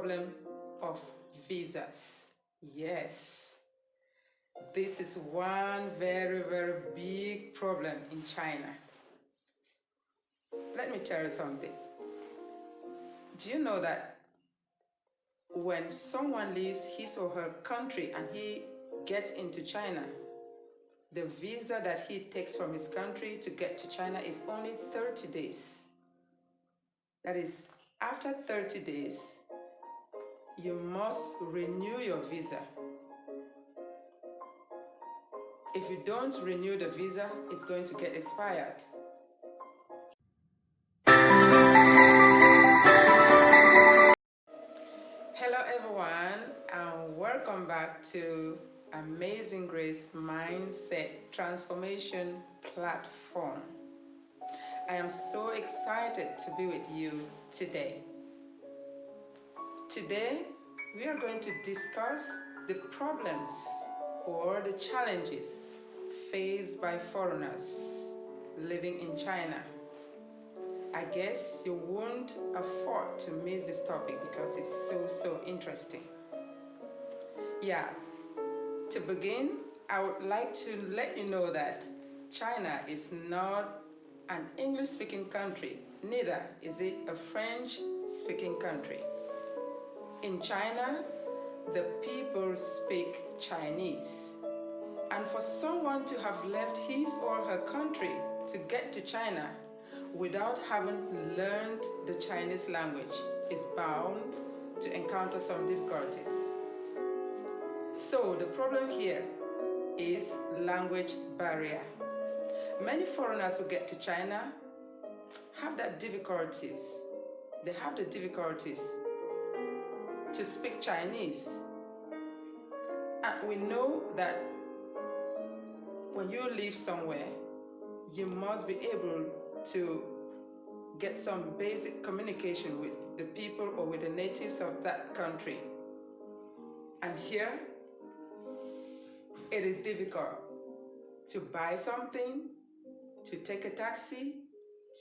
problem of visas. Yes, this is one very, very big problem in China. Let me tell you something. Do you know that when someone leaves his or her country and he gets into China, the visa that he takes from his country to get to China is only 30 days. That is, after 30 days, you must renew your visa. If you don't renew the visa, it's going to get expired. Hello everyone, and welcome back to Amazing Grace Mindset Transformation Platform. I am so excited to be with you today. Today, we are going to discuss the problems or the challenges faced by foreigners living in China. I guess you won't afford to miss this topic because it's so interesting. Yeah, to begin, I would like to let you know that China is not an English-speaking country, neither is it a French-speaking country. In China, the people speak Chinese. And for someone to have left his or her country to get to China without having learned the Chinese language is bound to encounter some difficulties. So the problem here is language barrier. Many foreigners who get to China have that difficulties. They have the difficulties to speak Chinese. And we know that when you live somewhere, you must be able to get some basic communication with the people or with the natives of that country. And here, it is difficult to buy something, to take a taxi,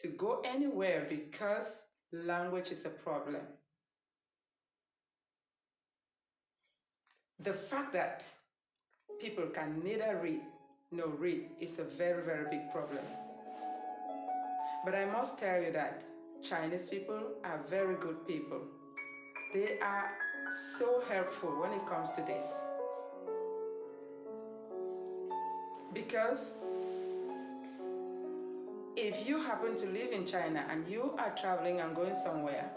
to go anywhere because language is a problem. The fact that people can neither read nor read is a very big problem. But I must tell you that Chinese people are very good people. They are so helpful when it comes to this. Because if you happen to live in China and you are traveling and going somewhere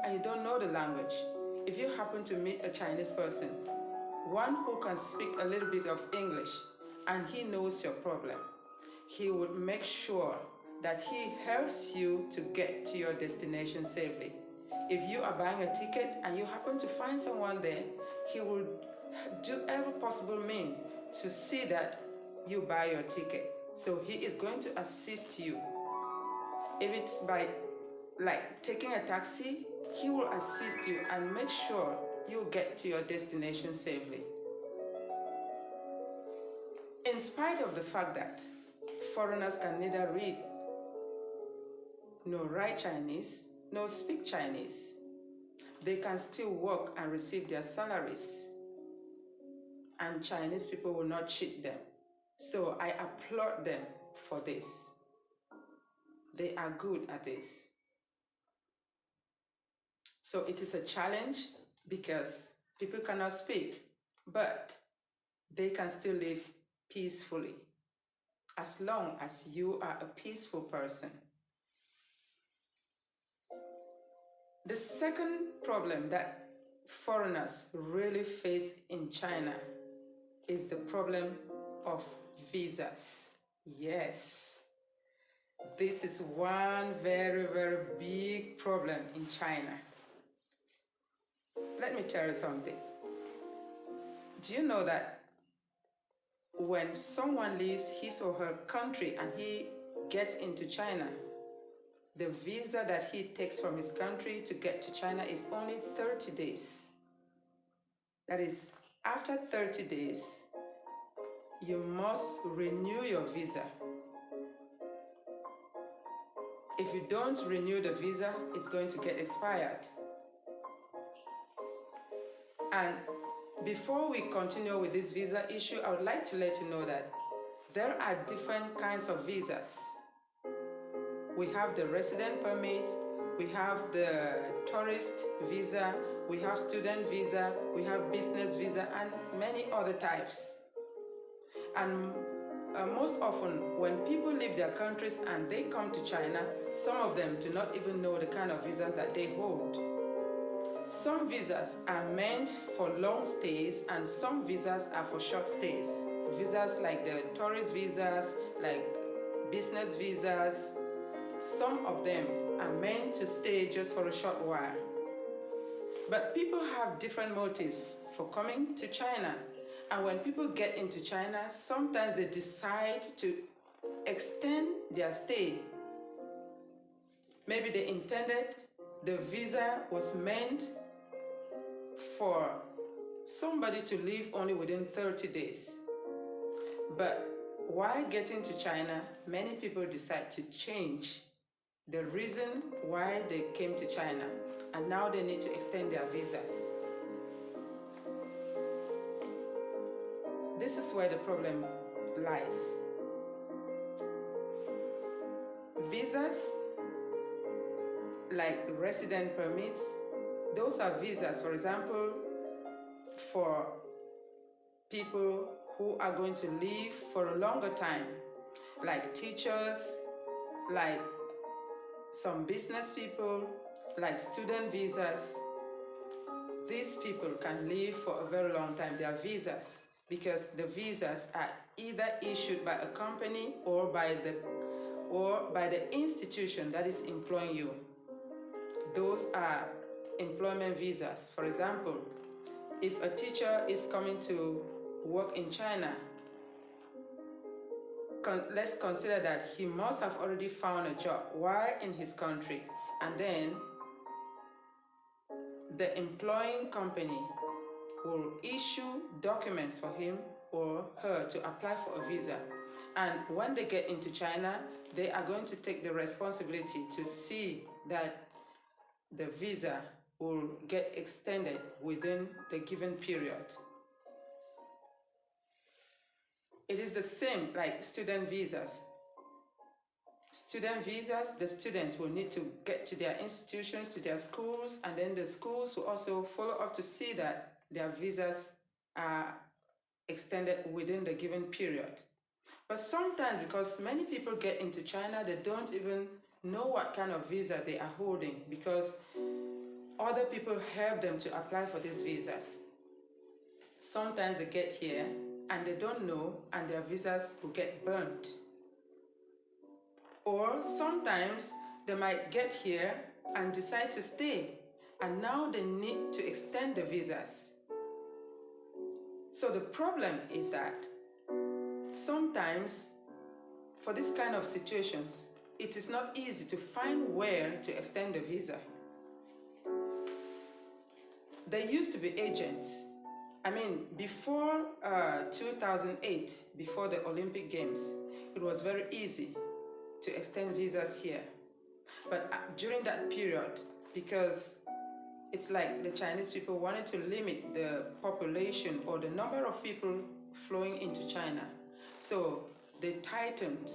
and you don't know the language, if you happen to meet a Chinese person, one who can speak a little bit of English and he knows your problem, he would make sure that he helps you to get to your destination safely. If you are buying a ticket and you happen to find someone there, he will do every possible means to see that you buy your ticket. So he is going to assist you. If it's by taking a taxi, he will assist you and make sure you get to your destination safely. In spite of the fact that foreigners can neither read nor write Chinese, nor speak Chinese, they can still work and receive their salaries. And Chinese people will not cheat them. So I applaud them for this. They are good at this. So it is a challenge because people cannot speak, but they can still live peacefully as long as you are a peaceful person. The second problem that foreigners really face in China is the problem of visas. Yes, this is one very big problem in China. Let me tell you something. Do you know that when someone leaves his or her country and he gets into China, the visa that he takes from his country to get to China is only 30 days. That is, after 30 days, you must renew your visa. If you don't renew the visa, it's going to get expired. And before we continue with this visa issue, I would like to let you know that there are different kinds of visas. We have the resident permit, we have the tourist visa, we have student visa, we have business visa, and many other types. And most often, when people leave their countries and they come to China, some of them do not even know the kind of visas that they hold. Some visas are meant for long stays and some visas are for short stays. Visas like the tourist visas, like business visas, some of them are meant to stay just for a short while. But people have different motives for coming to China. And when people get into China, sometimes they decide to extend their stay. Maybe they intended the visa was meant for somebody to leave only within 30 days. But while getting to China, many people decide to change the reason why they came to China, and now they need to extend their visas. This is where the problem lies. Visas like resident permits, those are visas, for example, for people who are going to live for a longer time, like teachers, like some business people, like student visas. These people can live for a very long time. They are visas because the visas are either issued by a company or by the institution that is employing you. Those are employment visas. For example, if a teacher is coming to work in China, let's consider that he must have already found a job while in his country, and then the employing company will issue documents for him or her to apply for a visa. And when they get into China, they are going to take the responsibility to see that the visa will get extended within the given period. It is the same like student visas. Student visas, the students will need to get to their institutions, to their schools, and then the schools will also follow up to see that their visas are extended within the given period. But sometimes, because many people get into China, they don't even know what kind of visa they are holding because other people help them to apply for these visas. Sometimes they get here and they don't know, and their visas will get burnt. Or sometimes they might get here and decide to stay, and now they need to extend the visas. So the problem is that sometimes for this kind of situations, it is not easy to find where to extend the visa. There used to be agents. I mean, before 2008, before the Olympic Games, it was very easy to extend visas here. But during that period, because it's like the Chinese people wanted to limit the population or the number of people flowing into China, so they tightened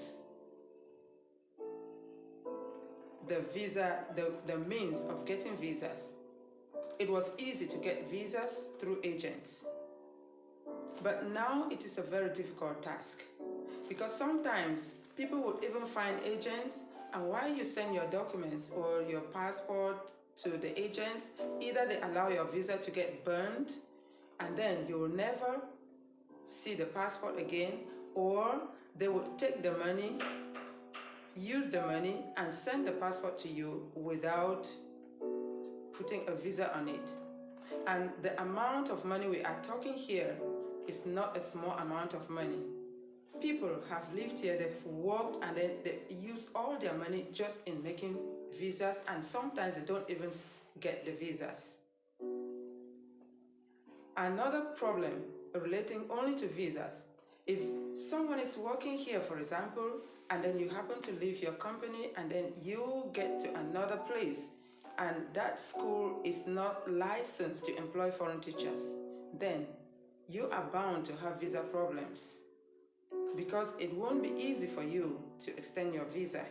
the visa, the means of getting visas. It was easy to get visas through agents. But now it is a very difficult task because sometimes people would even find agents, and while you send your documents or your passport to the agents, either they allow your visa to get burned and then you will never see the passport again, or they would take the money, use the money and send the passport to you without putting a visa on it. And the amount of money we are talking here is not a small amount of money. People have lived here, they've worked, and then they use all their money just in making visas, and sometimes they don't even get the visas. Another problem relating only to visas, if someone is working here, for example, and then you happen to leave your company and then you get to another place and that school is not licensed to employ foreign teachers, then you are bound to have visa problems because it won't be easy for you to extend your visa.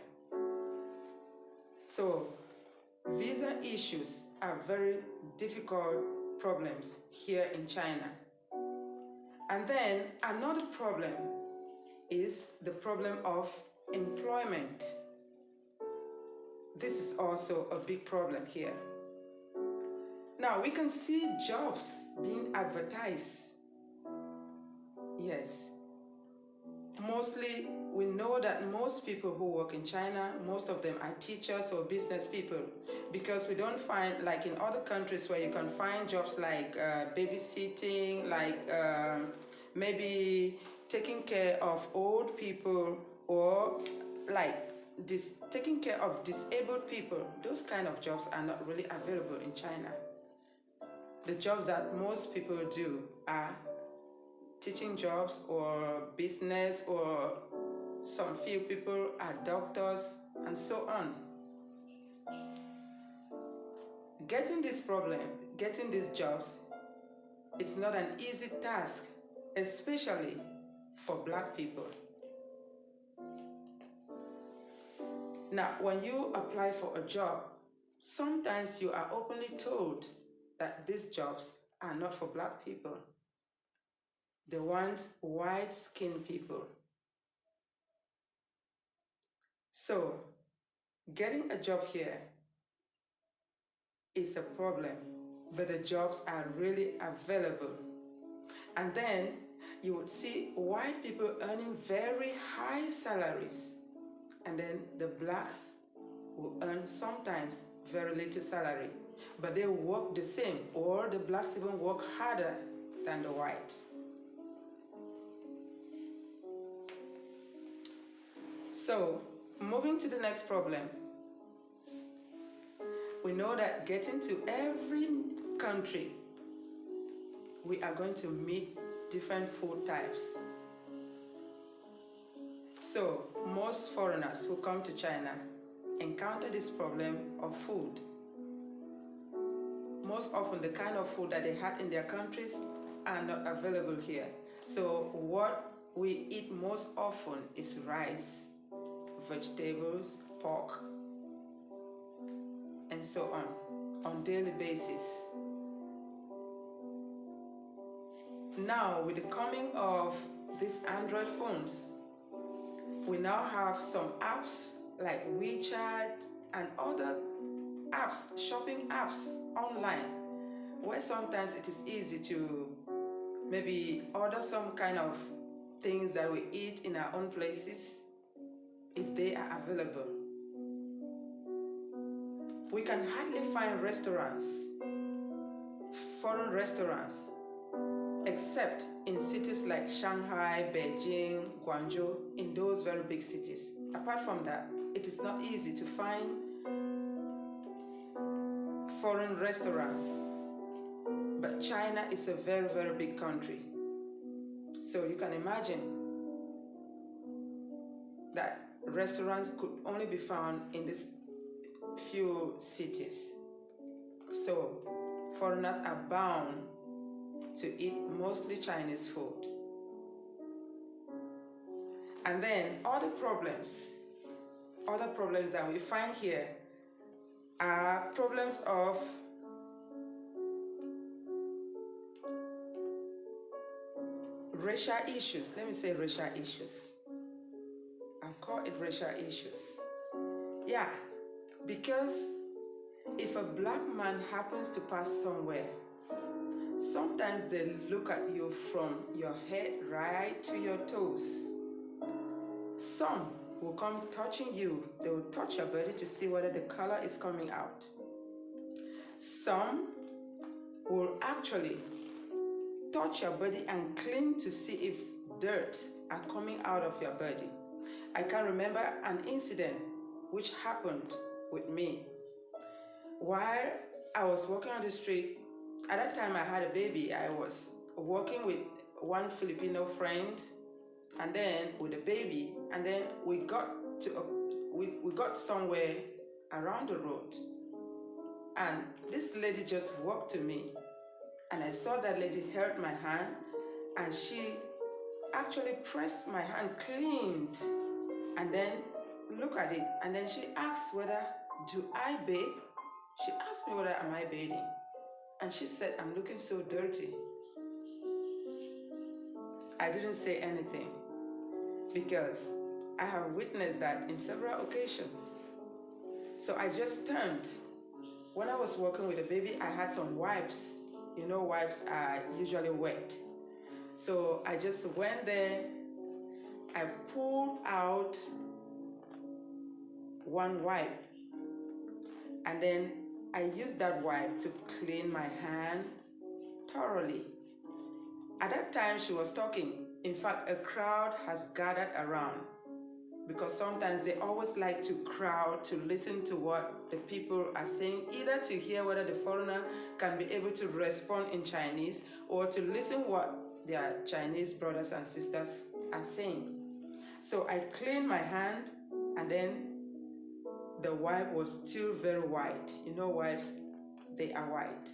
So visa issues are very difficult problems here in China. And then another problem is the problem of employment. This is also a big problem here. Now we can see jobs being advertised. Yes. Mostly, we know that most people who work in China, most of them are teachers or business people, because we don't find, like in other countries where you can find jobs like babysitting, like maybe taking care of old people, or like taking care of disabled people. Those kind of jobs are not really available in China. The jobs that most people do are teaching jobs or business, or some few people are doctors and so on. Getting these jobs, it's not an easy task, especially for Black people. Now, when you apply for a job, sometimes you are openly told that these jobs are not for Black people. They want white-skinned people. So, getting a job here is a problem, but the jobs are really available. And then you would see white people earning very high salaries, and then the Blacks will earn sometimes very little salary, but they work the same, or the Blacks even work harder than the whites. So, moving to the next problem, we know that getting to every country, we are going to meet different food types. So, most foreigners who come to China encounter this problem of food. Most often, the kind of food that they had in their countries are not available here. So, what we eat most often is rice, vegetables, pork, and so on daily basis. Now, with the coming of these Android phones, we now have some apps like WeChat and other apps, shopping apps online, where sometimes it is easy to maybe order some kind of things that we eat in our own places if they are available. We can hardly find restaurants, foreign restaurants, except in cities like Shanghai, Beijing, Guangzhou, in those very big cities. Apart from that, it is not easy to find foreign restaurants. But China is a very, very big country. So you can imagine that restaurants could only be found in these few cities. So foreigners are bound to eat mostly Chinese food. And then other problems that we find here are problems of racial issues. Let me say racial issues. I'll call it racial issues. Yeah, because if a Black man happens to pass somewhere, sometimes they look at you from your head right to your toes. Some will come touching you. They will touch your body to see whether the color is coming out. Some will actually touch your body and clean to see if dirt are coming out of your body. I can remember an incident which happened with me. While I was walking on the street, at that time I had a baby. I was walking with one Filipino friend, and then with a baby, and then we got somewhere around the road. And this lady just walked to me, and I saw that lady held my hand, and she actually pressed my hand, cleaned, and then look at it, and then she asked whether do I bathe. She asked me whether am I bathing, and she said I'm looking so dirty. I didn't say anything because I have witnessed that in several occasions. So I just turned. When I was working with a baby, I had some wipes. You know, wipes are usually wet. So I just went there, I pulled out one wipe, and then I used that wipe to clean my hand thoroughly. At that time, she was talking. In fact, a crowd has gathered around because sometimes they always like to crowd to listen to what the people are saying, either to hear whether the foreigner can be able to respond in Chinese or to listen what their Chinese brothers and sisters are saying. So I cleaned my hand, and then the wipe was still very white. You know, wipes, they are white.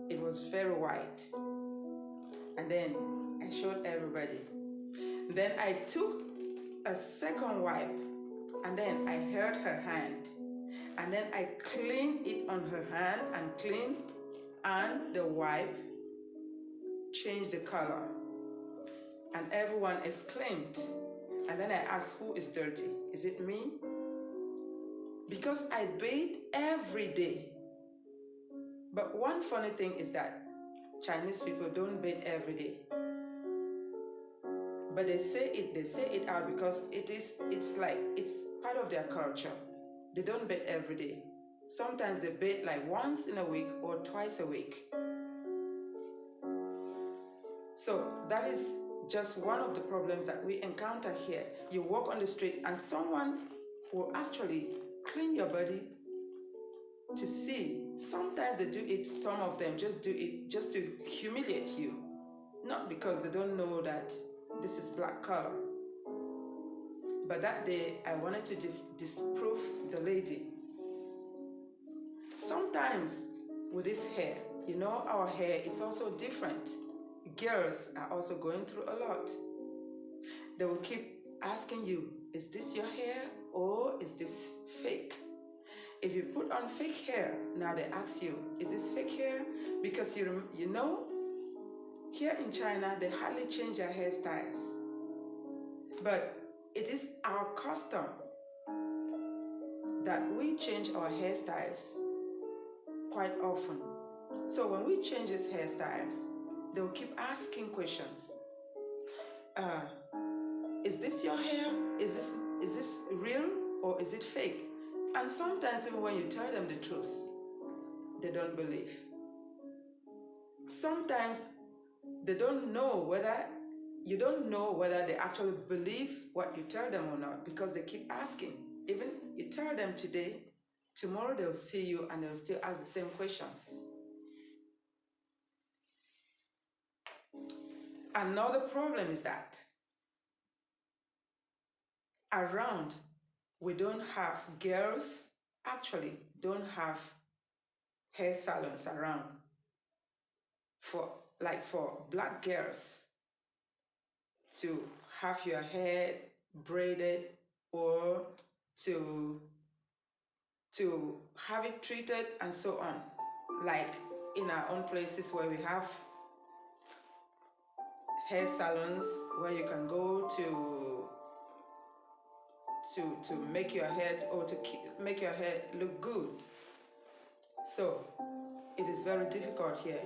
It was very white. And then I showed everybody. Then I took a second wipe, and then I held her hand, and then I cleaned it on her hand and cleaned, and the wipe changed the color, and everyone exclaimed. And then I asked, who is dirty? Is it me? Because I bathe every day. But one funny thing is that Chinese people don't bathe every day. But they say it out because it's part of their culture. They don't bathe every day. Sometimes they bathe like once in a week or twice a week. So that is just one of the problems that we encounter here. You walk on the street and someone will actually clean your body to see. Sometimes they do it, some of them just do it just to humiliate you. Not because they don't know that this is black color. But that day, I wanted to disprove the lady. Sometimes with this hair, you know, our hair is also different. Girls are also going through a lot. They will keep asking you, is this your hair or is this fake? If you put on fake hair, now they ask you, is this fake hair? Because you know, here in China, they hardly change their hairstyles. But it is our custom that we change our hairstyles quite often. So when we change these hairstyles, they will keep asking questions. Is this your hair? Is this real or is it fake? And sometimes even when you tell them the truth, they don't believe. Sometimes they don't know whether, you don't know whether they actually believe what you tell them or not, because they keep asking. Even you tell them today, tomorrow they'll see you and they'll still ask the same questions. Another problem is that around, we don't have, girls actually don't have hair salons around for black girls to have your hair braided or to have it treated and so on. Like in our own places where we have hair salons where you can go to make your hair or to make your hair look good. So it is very difficult here.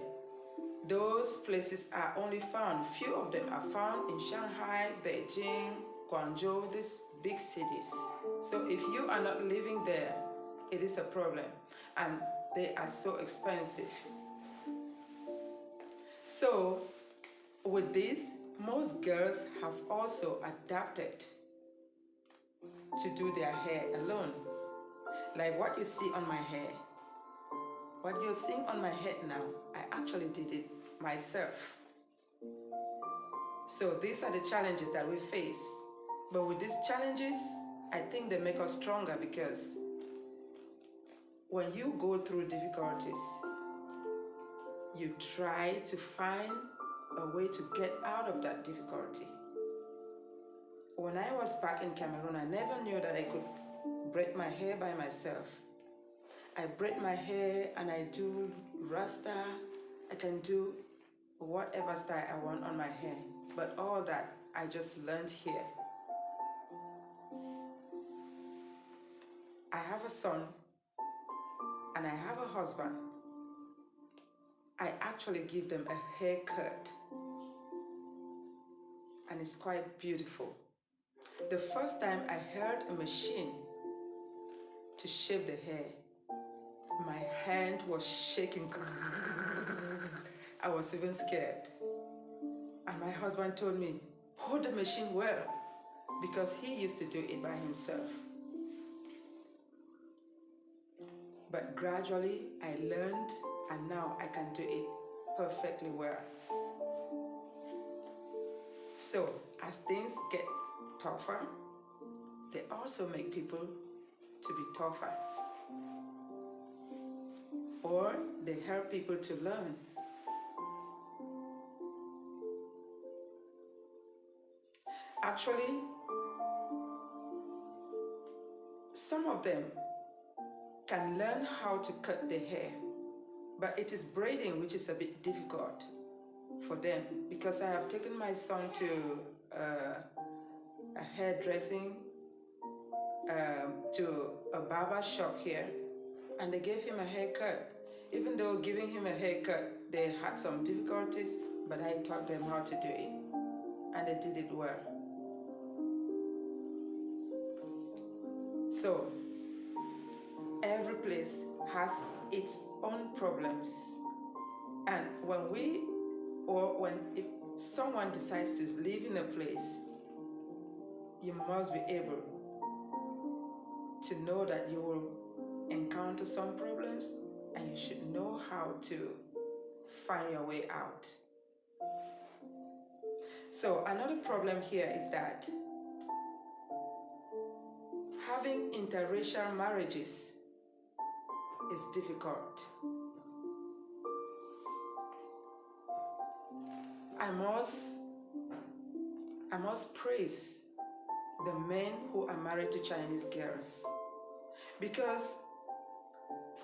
Those places are only found, few of them are found in Shanghai, Beijing, Guangzhou, these big cities. So if you are not living there, it is a problem, and they are so expensive. So with this, most girls have also adapted to do their hair alone. Like what you see on my hair. What you're seeing on my head now, I actually did it myself. So these are the challenges that we face. But with these challenges, I think they make us stronger because when you go through difficulties, you try to find a way to get out of that difficulty. When I was back in Cameroon, I never knew that I could braid my hair by myself. I braid my hair and I do rasta. I can do whatever style I want on my hair. But all that I just learned here. I have a son and I have a husband. I actually give them a haircut and it's quite beautiful. The first time I heard a machine to shave the hair, my hand was shaking. I was even scared. And my husband told me, hold the machine well, because he used to do it by himself. But gradually I learned and now I can do it perfectly well. So as things get tougher, they also make people to be tougher. Or they help people to learn. Actually, some of them can learn how to cut their hair, but it is braiding which is a bit difficult for them, because I have taken my son to a hairdressing, to a barber shop here, and they gave him a haircut. Even though giving him a haircut, they had some difficulties, but I taught them how to do it, and they did it well. So, every place has its own problems. And if someone decides to live in a place, you must be able to know that you will encounter some problems and you should know how to find your way out. So another problem here is that having interracial marriages is difficult. I must praise the men who are married to Chinese girls, because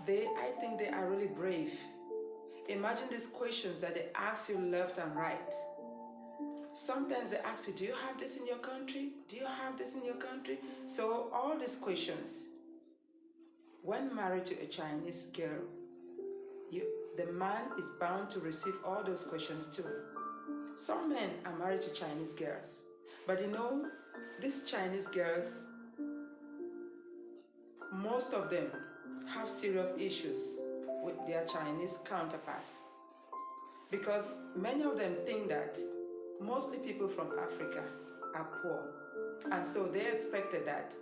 I think they are really brave. Imagine these questions that they ask you left and right. Sometimes they ask you, do you have this in your country? Do you have this in your country? So all these questions, when married to a Chinese girl, the man is bound to receive all those questions too. Some men are married to Chinese girls, but you know, these Chinese girls, most of them have serious issues with their Chinese counterparts, because many of them think that mostly people from Africa are poor, and so they expected that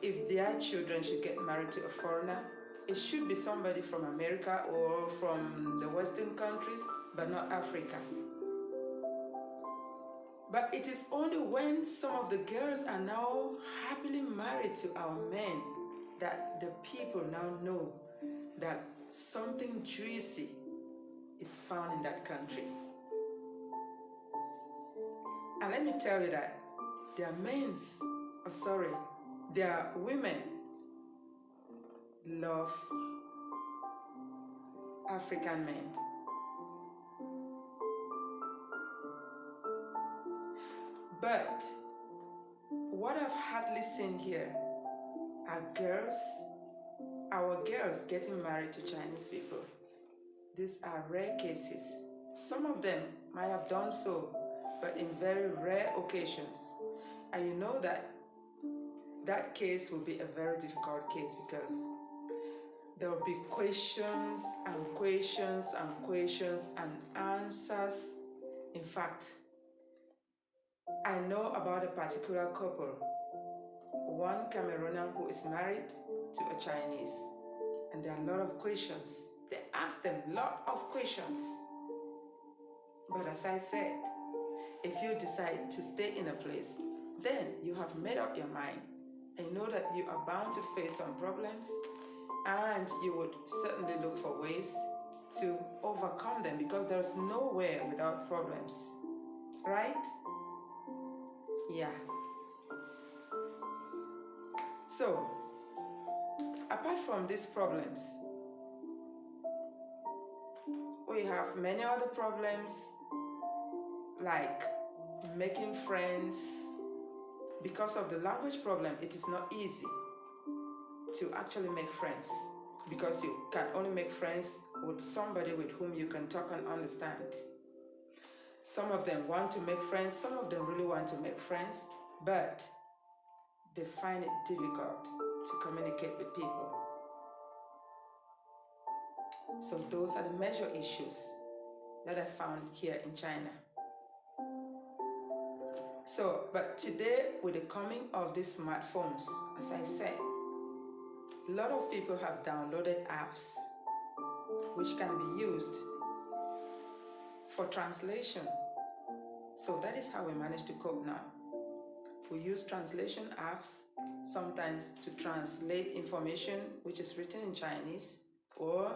if their children should get married to a foreigner, it should be somebody from America or from the Western countries, but not Africa. But it is only when some of the girls are now happily married to our men that the people now know that something juicy is found in that country. And let me tell you that their women love African men. But what I've hardly seen here are our girls getting married to Chinese people. These are rare cases. Some of them might have done so, but in very rare occasions. And you know that case will be a very difficult case, because there will be questions and questions and questions and answers. In fact, I know about a particular couple, one Cameroonian who is married to a Chinese, and there are a lot of questions. They ask them a lot of questions. But as I said, if you decide to stay in a place, then you have made up your mind and you know that you are bound to face some problems, and you would certainly look for ways to overcome them, because there's nowhere without problems, right? Yeah. So, apart from these problems, we have many other problems like making friends. Because of the language problem, it is not easy to actually make friends, because you can only make friends with somebody with whom you can talk and understand. Some of them want to make friends, some of them really want to make friends, but they find it difficult to communicate with people. So those are the major issues that I found here in China. So, but today, with the coming of these smartphones, as I said, a lot of people have downloaded apps which can be used for translation. So that is how we manage to cope now. We use translation apps sometimes to translate information which is written in Chinese, or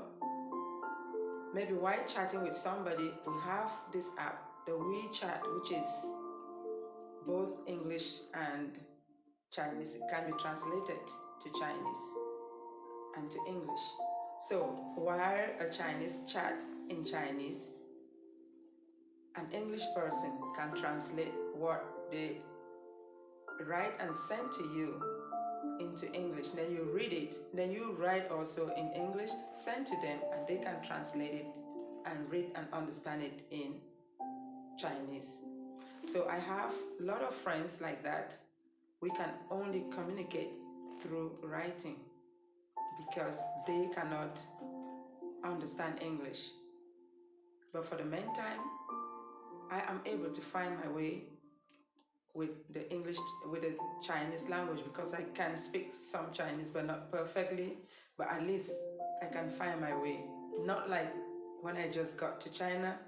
maybe while chatting with somebody, we have this app, the WeChat, which is both English and Chinese. It can be translated to Chinese and to English. So while a Chinese chat in Chinese, an English person can translate what they write and send to you into English. Then you read it, then you write also in English, send to them, and they can translate it and read and understand it in Chinese. So I have a lot of friends like that. We can only communicate through writing because they cannot understand English. But for the meantime, I am able to find my way with the English, with the Chinese language, because I can speak some Chinese, but not perfectly, but at least I can find my way. Not like when I just got to China,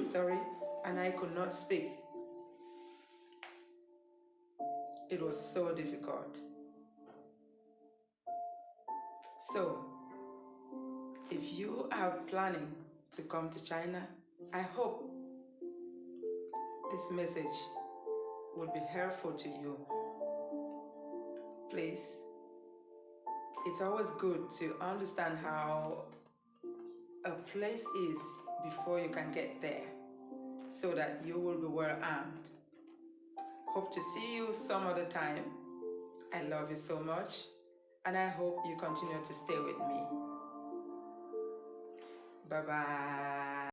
sorry, and I could not speak. It was so difficult. So, if you are planning to come to China, I hope this message will be helpful to you. Please, it's always good to understand how a place is before you can get there, so that you will be well armed. Hope to see you some other time. I love you so much, and I hope you continue to stay with me. Bye-bye.